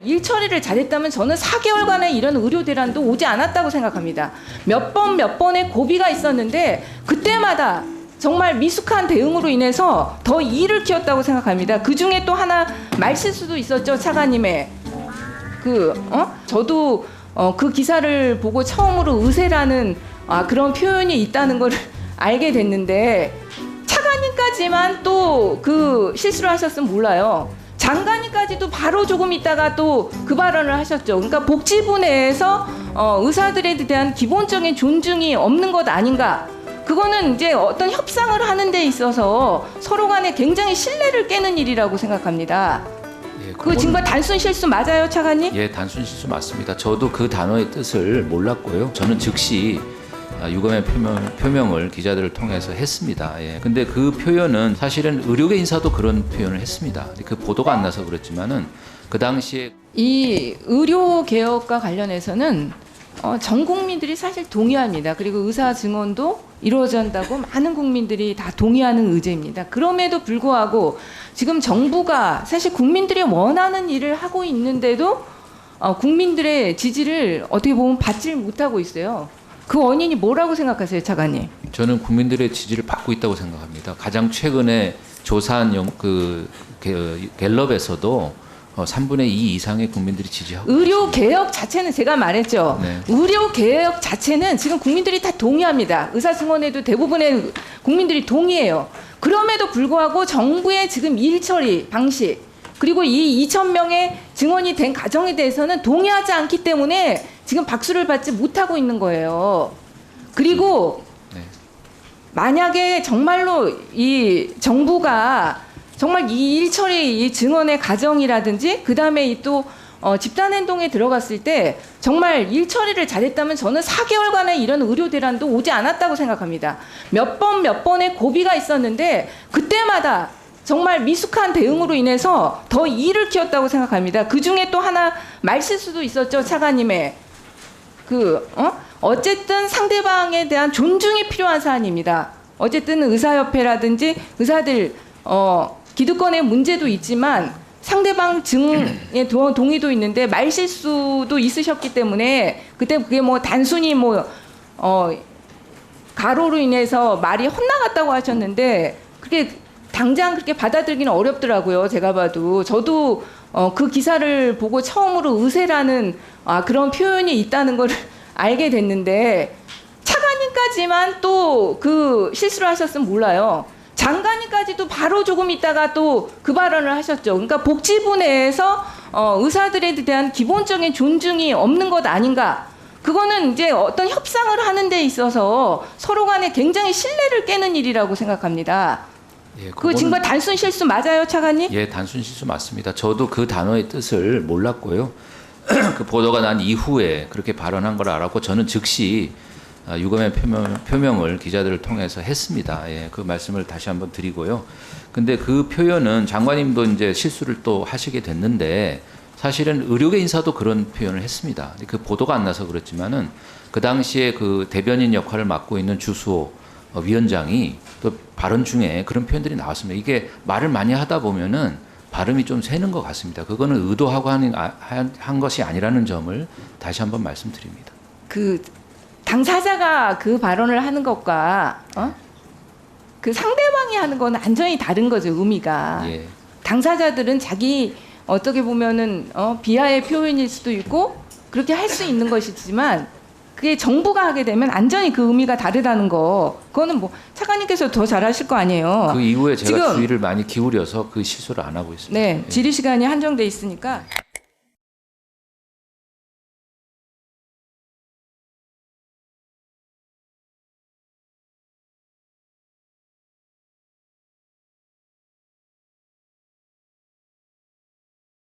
일 처리를 잘했다면 저는 4개월간의 이런 의료 대란도 오지 않았다고 생각합니다. 몇 번의 고비가 있었는데 그때마다 정말 미숙한 대응으로 인해서 더 일을 키웠다고 생각합니다. 그 중에 또 하나 말실수도 있었죠, 차관님의. 저도 그 기사를 보고 처음으로 의세라는 그런 표현이 있다는 걸 알게 됐는데 차관님까지만 또 그 실수를 하셨으면 몰라요. 장관님까지도 바로 조금 있다가 또 그 발언을 하셨죠. 그러니까 복지부 내에서 의사들에 대한 기본적인 존중이 없는 것 아닌가. 그거는 이제 어떤 협상을 하는 데 있어서 서로 간에 굉장히 신뢰를 깨는 일이라고 생각합니다. 예, 그 정말 단순 실수 맞아요, 차관님? 예, 단순 실수 맞습니다. 저도 그 단어의 뜻을 몰랐고요. 저는 즉시 유감의 표명을 기자들을 통해서 했습니다. 예. 근데 그 표현은 사실은 의료계 인사도 그런 표현을 했습니다. 그 보도가 안 나서 그렇지만은 그 당시에 이 의료 개혁과 관련해서는 전 국민들이 사실 동의합니다. 그리고 의사 증언도 이루어진다고 많은 국민들이 다 동의하는 의제입니다. 그럼에도 불구하고 지금 정부가 사실 국민들이 원하는 일을 하고 있는데도 국민들의 지지를 어떻게 보면 받지 못하고 있어요. 그 원인이 뭐라고 생각하세요, 차관님? 저는 국민들의 지지를 받고 있다고 생각합니다. 가장 최근에 조사한 갤럽에서도 3분의 2 이상의 국민들이 지지하고 의료 개혁 자체는 제가 말했죠. 네. 의료 개혁 자체는 지금 국민들이 다 동의합니다. 의사 증언에도 대부분의 국민들이 동의해요. 그럼에도 불구하고 정부의 지금 일 처리 방식 그리고 이 2,000명의 증언이 된 가정에 대해서는 동의하지 않기 때문에 지금 박수를 받지 못하고 있는 거예요. 그리고 네. 만약에 정말로 이 정부가 정말 이 일처리 이 증언의 가정이라든지 그다음에 또 집단 행동에 들어갔을 때 정말 일 처리를 잘했다면 저는 4개월간의 이런 의료 대란도 오지 않았다고 생각합니다. 몇 번의 고비가 있었는데 그때마다 정말 미숙한 대응으로 인해서 더 일을 키웠다고 생각합니다. 그 중에 또 하나 말실수도 있었죠, 차관님의. 어쨌든 상대방에 대한 존중이 필요한 사안입니다. 어쨌든 의사협회라든지 의사들 기득권의 문제도 있지만 상대방 증에 동의도 있는데 말실수도 있으셨기 때문에 그때 그게 뭐 단순히 가로로 인해서 말이 헛나갔다고 하셨는데 그게 당장 그렇게 받아들이기는 어렵더라고요. 제가 봐도 저도 그 기사를 보고 처음으로 의세라는 그런 표현이 있다는 걸 알게 됐는데 차관님까지만 또 그 실수를 하셨으면 몰라요. 장관님까지도 바로 조금 있다가 또 그 발언을 하셨죠. 그러니까 복지부 내에서 의사들에 대한 기본적인 존중이 없는 것 아닌가. 그거는 이제 어떤 협상을 하는 데 있어서 서로 간에 굉장히 신뢰를 깨는 일이라고 생각합니다. 예, 그 정말 단순 실수 맞아요, 차관님? 예, 단순 실수 맞습니다. 저도 그 단어의 뜻을 몰랐고요. 그 보도가 난 이후에 그렇게 발언한 걸 알았고 저는 즉시 유감의 표명을 기자들을 통해서 했습니다. 예, 그 말씀을 다시 한번 드리고요. 근데 그 표현은 장관님도 이제 실수를 또 하시게 됐는데 사실은 의료계 인사도 그런 표현을 했습니다. 그 보도가 안 나서 그렇지만은 그 당시에 그 대변인 역할을 맡고 있는 주수호 위원장이 또 발언 중에 그런 표현들이 나왔습니다. 이게 말을 많이 하다 보면은 발음이 좀 새는 것 같습니다. 그거는 의도하고 한 것이 아니라는 점을 다시 한번 말씀드립니다. 그 당사자가 그 발언을 하는 것과 그 상대방이 하는 건 완전히 다른 거죠, 의미가. 예. 당사자들은 자기 어떻게 보면은 비하의 표현일 수도 있고 그렇게 할 수 있는 것이지만 그게 정부가 하게 되면 완전히 그 의미가 다르다는 거. 그거는 뭐 차관님께서 더 잘하실 거 아니에요. 그 이후에 제가 지금, 주의를 많이 기울여서 그 실수를 안 하고 있습니다. 네, 예. 질의 시간이 한정돼 있으니까.